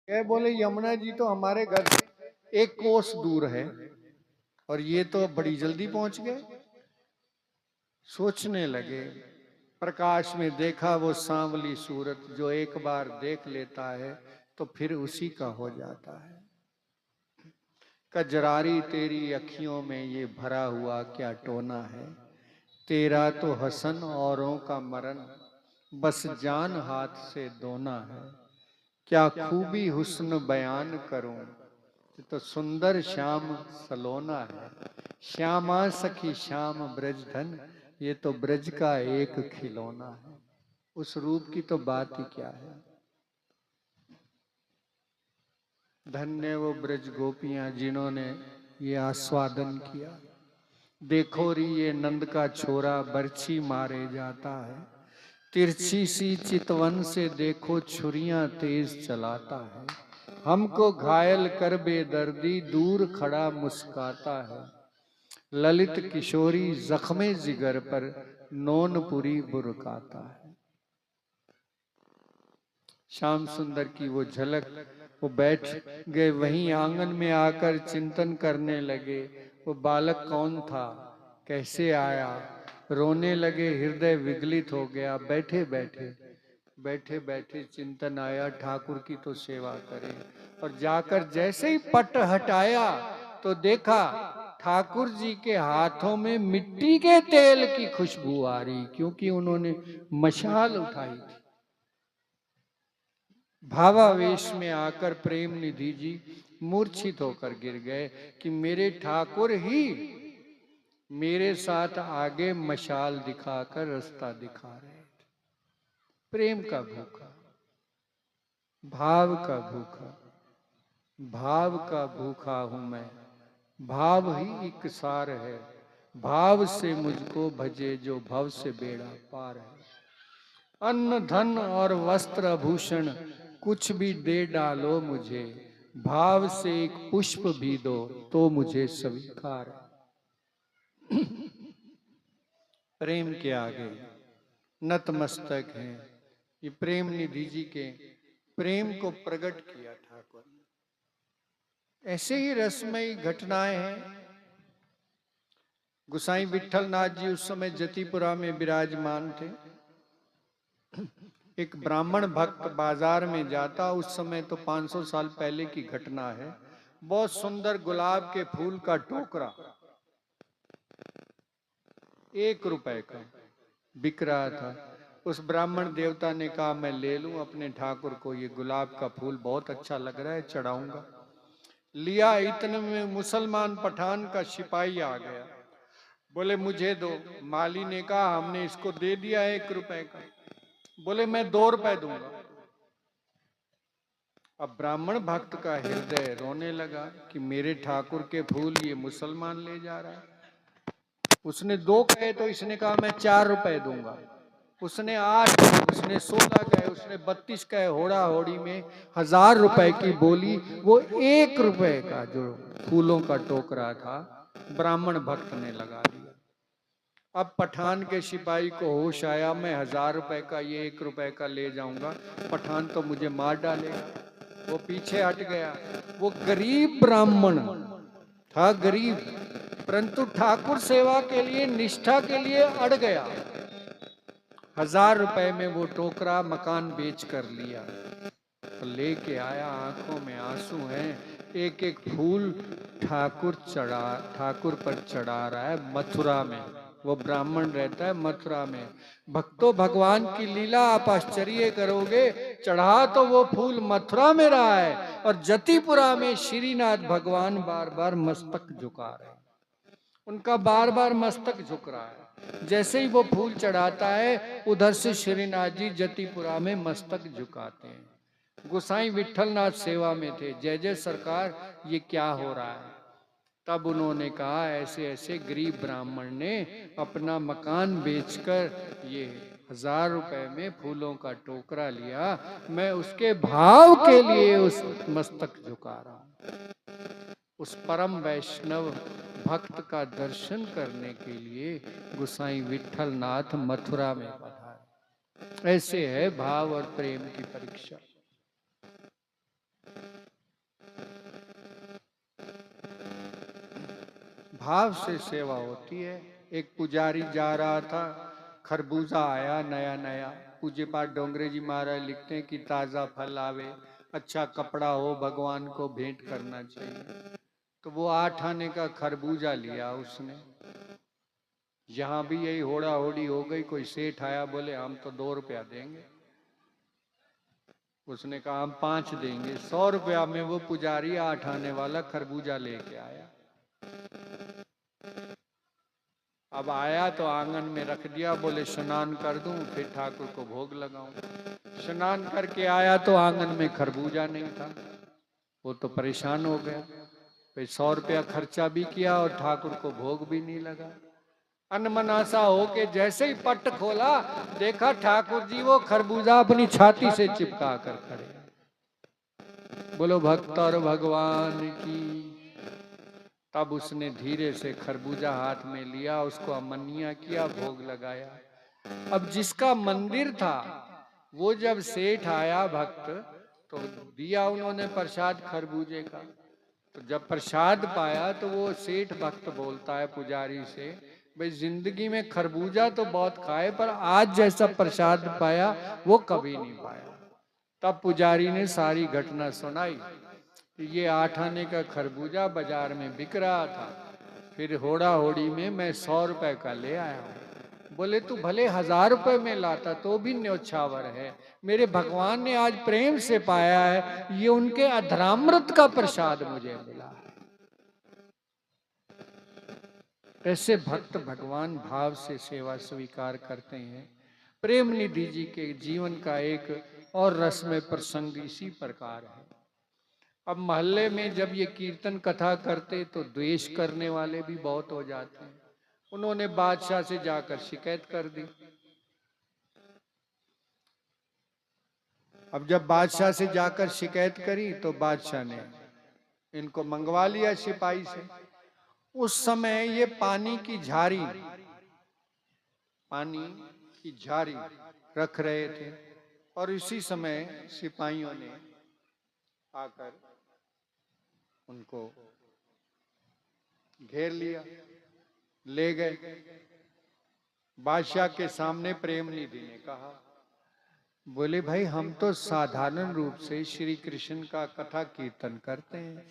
कह बोले यमुना जी तो हमारे घर से 1 कोस दूर है और ये तो बड़ी जल्दी पहुंच गए। सोचने लगे, प्रकाश में देखा वो सांवली सूरत, जो एक बार देख लेता है तो फिर उसी का हो जाता है। कजरारी तेरी अखियों में ये भरा हुआ क्या टोना है, तेरा तो हसन औरों का मरण, बस जान हाथ से दोना है। क्या खूबी हुस्न बयान करूं, तो सुंदर श्याम सलोना है। श्यामा सखी श्याम ब्रजधन, ये तो ब्रज का एक खिलौना है। उस रूप की तो बात ही क्या है। धन्य वो ब्रज गोपियां जिन्होंने ये आस्वादन किया। देखो री ये नंद का छोरा बरछी मारे जाता है, तिरछी सी चितवन से देखो छुरियां तेज चलाता है। हमको घायल कर बेदर्दी दूर खड़ा मुस्काता है। ललित किशोरी जख्मे जिगर पर नौनपुरी बुरकाता है। श्याम सुंदर की वो झलक, वो बैठ गए वहीं आंगन में आकर चिंतन करने लगे। वो बालक कौन था, कैसे आया, रोने लगे, हृदय विगलित हो गया। बैठे बैठे चिंतन आया, ठाकुर की तो सेवा करें। और जाकर जैसे ही पट हटाया तो देखा ठाकुर जी के हाथों में मिट्टी के तेल की खुशबू आ रही, क्योंकि उन्होंने मशाल उठाई थी। भावावेश में आकर प्रेम निधि जी मूर्छित होकर गिर गए कि मेरे ठाकुर ही मेरे साथ आगे मशाल दिखाकर रास्ता दिखा रहे थे। प्रेम का भूखा, भाव का भूखा, भाव का भूखा हूं मैं, भाव ही एक सार है। भाव से मुझको भजे जो भव से बेड़ा पार है। अन्न धन और वस्त्र आभूषण कुछ भी दे डालो मुझे, भाव से एक पुष्प भी दो तो मुझे स्वीकार है। प्रेम के आगे नतमस्तक हैं। ये प्रेम निधि जी के प्रेम को प्रकट किया ठाकुर ने। ऐसे ही रसमयी घटनाएं हैं। गुसाई विठल नाथ जी उस समय जतिपुरा में विराजमान थे। एक ब्राह्मण भक्त बाजार में जाता, उस समय तो 500 साल पहले की घटना है। बहुत सुंदर गुलाब के फूल का टोकरा 1 रुपए का बिक रहा था। उस ब्राह्मण देवता ने कहा मैं ले लूं अपने ठाकुर को, ये गुलाब का फूल बहुत अच्छा लग रहा है, चढ़ाऊंगा। लिया, इतने में मुसलमान पठान का सिपाही आ गया। बोले मुझे दो। माली ने कहा हमने इसको दे दिया 1 रुपए का। बोले मैं 2 रुपए दूंगा। अब ब्राह्मण भक्त का हृदय रोने लगा कि मेरे ठाकुर के फूल ये मुसलमान ले जा रहा है। उसने 2 कहे तो इसने कहा मैं 4 रुपए दूंगा। उसने 8, उसने 16 कहे, उसने 32 कहे। होड़ा होड़ी में 1000 रुपए की बोली। वो 1 रुपए का जो फूलों का टोकरा था ब्राह्मण भक्त ने लगा दिया। अब पठान के सिपाही को होश आया, मैं 1000 रुपए का ये 1 रुपए का ले जाऊंगा, पठान तो मुझे मार डालेगा। वो पीछे हट गया। वो गरीब ब्राह्मण था, गरीब, परंतु ठाकुर सेवा के लिए, निष्ठा के लिए अड़ गया। 1000 रुपए में वो टोकरा मकान बेच कर लिया, तो लेके आया, आंखों में आंसू हैं। एक एक फूल ठाकुर पर चढ़ा रहा है मथुरा में। वो ब्राह्मण रहता है मथुरा में। भक्तों, भगवान की लीला आप आश्चर्य करोगे। चढ़ा तो वो फूल मथुरा में रहा है और जतिपुरा में श्रीनाथ भगवान बार बार मस्तक झुका रहे हैं। उनका बार बार मस्तक झुक रहा है। जैसे ही वो फूल चढ़ाता है उधर से श्रीनाथ जी जतिपुरा में मस्तक झुकाते हैं। गोसाई विठलनाथ सेवा में थे। जय जय सरकार, ये क्या हो रहा है। तब उन्होंने कहा ऐसे ऐसे गरीब ब्राह्मण ने अपना मकान बेचकर ये 1000 रुपए में फूलों का टोकरा लिया, मैं उसके भाव के लिए उस मस्तक झुका रहा हूं। उस परम वैष्णव भक्त का दर्शन करने के लिए गोसाई विठलनाथ मथुरा में पधारे। ऐसे है भाव और प्रेम की परीक्षा। भाव से सेवा होती है। एक पुजारी जा रहा था, खरबूजा आया नया नया। पूज्य पाठ डोंगरे जी महाराज लिखते हैं कि ताजा फल आवे, अच्छा कपड़ा हो, भगवान को भेंट करना चाहिए। तो वो 8 आने का खरबूजा लिया उसने। यहाँ भी यही होड़ा होड़ी हो गई। कोई सेठ आया, बोले हम तो 2 रुपया देंगे। उसने कहा हम 5 देंगे। 100 रुपया में वो पुजारी 8 आने वाला खरबूजा लेके आया। अब आया तो आंगन में रख दिया, बोले स्नान कर दूं फिर ठाकुर को भोग लगाऊं। स्नान करके आया तो आंगन में खरबूजा नहीं था। वो तो परेशान हो गया, फिर 100 रुपया खर्चा भी किया और ठाकुर को भोग भी नहीं लगा। अनमनासा होके जैसे ही पट खोला, देखा ठाकुर जी वो खरबूजा अपनी छाती से चिपका कर खड़े। बोलो भक्त और भगवान की। तब उसने धीरे से खरबूजा हाथ में लिया, उसको अमनिया किया, भोग लगाया। अब जिसका मंदिर था, वो जब सेठ आया भक्त, तो दिया उन्होंने प्रसाद खरबूजे का। तो जब प्रसाद पाया तो वो सेठ भक्त बोलता है पुजारी से, भाई जिंदगी में खरबूजा तो बहुत खाए, पर आज जैसा प्रसाद पाया वो कभी नहीं पाया। तब पुजारी ने सारी घटना सुनाई। ये 8 आने का खरबूजा बाजार में बिक रहा था, फिर होड़ा होड़ी में मैं 100 रुपए का ले आया हूँ। बोले तू भले 1000 रुपए में लाता तो भी न्योछावर है, मेरे भगवान ने आज प्रेम से पाया है, ये उनके अधरामृत का प्रसाद मुझे मिला है। ऐसे भक्त भगवान भाव से सेवा स्वीकार करते हैं। प्रेम निधि जी के जीवन का एक और रसमय प्रसंग इसी प्रकार है। अब मोहल्ले में जब ये कीर्तन कथा करते तो द्वेष करने वाले भी बहुत हो जाते हैं। उन्होंने बादशाह से जाकर शिकायत कर दी। अब जब बादशाह से जाकर शिकायत करी तो बादशाह ने इनको मंगवा लिया सिपाही से। उस समय ये पानी की झारी रख रहे थे और इसी समय सिपाहियों ने आकर उनको घेर लिया, ले गए। बादशाह के सामने प्रेम निधि ने कहा, बोले भाई हम तो साधारण रूप से श्री कृष्ण का कथा कीर्तन करते हैं,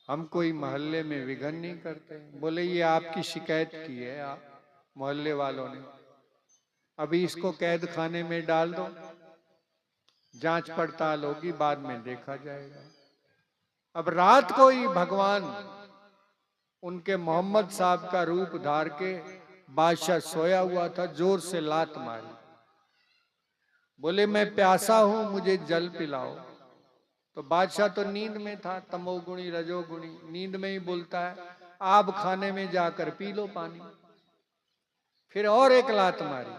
हम कोई मोहल्ले में विघन नहीं करते। बोले ये आपकी शिकायत की है आप मोहल्ले वालों ने, अभी इसको कैद खाने में डाल दो, जांच पड़ताल होगी, बाद में देखा जाएगा। अब रात को ही भगवान उनके मोहम्मद साहब का रूप धार के, बादशाह सोया हुआ था, जोर से लात मारी। बोले मैं प्यासा हूं, मुझे जल पिलाओ। तो बादशाह तो नींद में था, तमोगुणी रजोगुणी, नींद में ही बोलता है आप खाने में जाकर पी लो पानी। फिर और एक लात मारी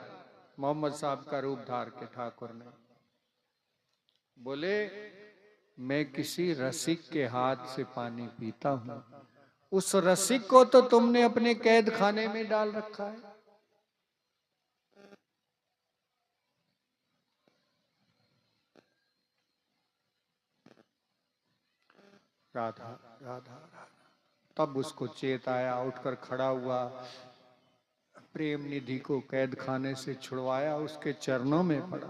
मोहम्मद साहब का रूप धार के ठाकुर ने। बोले मैं किसी रसिक के हाथ से पानी पीता हूं, उस रसिक को तो तुमने अपने कैद खाने में डाल रखा है। राधा राधा राधा। तब उसको चेत आया, उठकर खड़ा हुआ, प्रेम निधि को कैद खाने से छुड़वाया, उसके चरणों में पड़ा।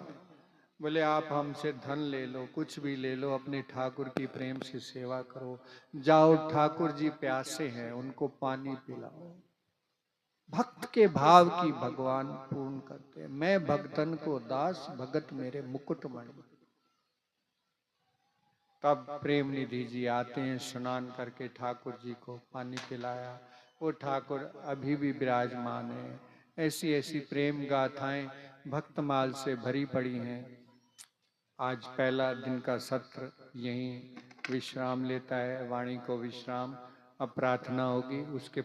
बोले आप हमसे धन ले लो, कुछ भी ले लो, अपने ठाकुर की प्रेम से सेवा करो। जाओ ठाकुर जी प्यासे हैं, उनको पानी पिलाओ। भक्त के भाव की भगवान पूर्ण करते हैं। मैं भक्तन को दास, भगत मेरे मुकुटमणि। तब प्रेम निधि जी आते हैं, स्नान करके ठाकुर जी को पानी पिलाया। वो ठाकुर अभी भी विराजमान है। ऐसी ऐसी प्रेम गाथाएं भक्तमाल से भरी पड़ी हैं। आज पहला दिन का सत्र यहीं विश्राम लेता है, वाणी को विश्राम। अब प्रार्थना होगी, उसके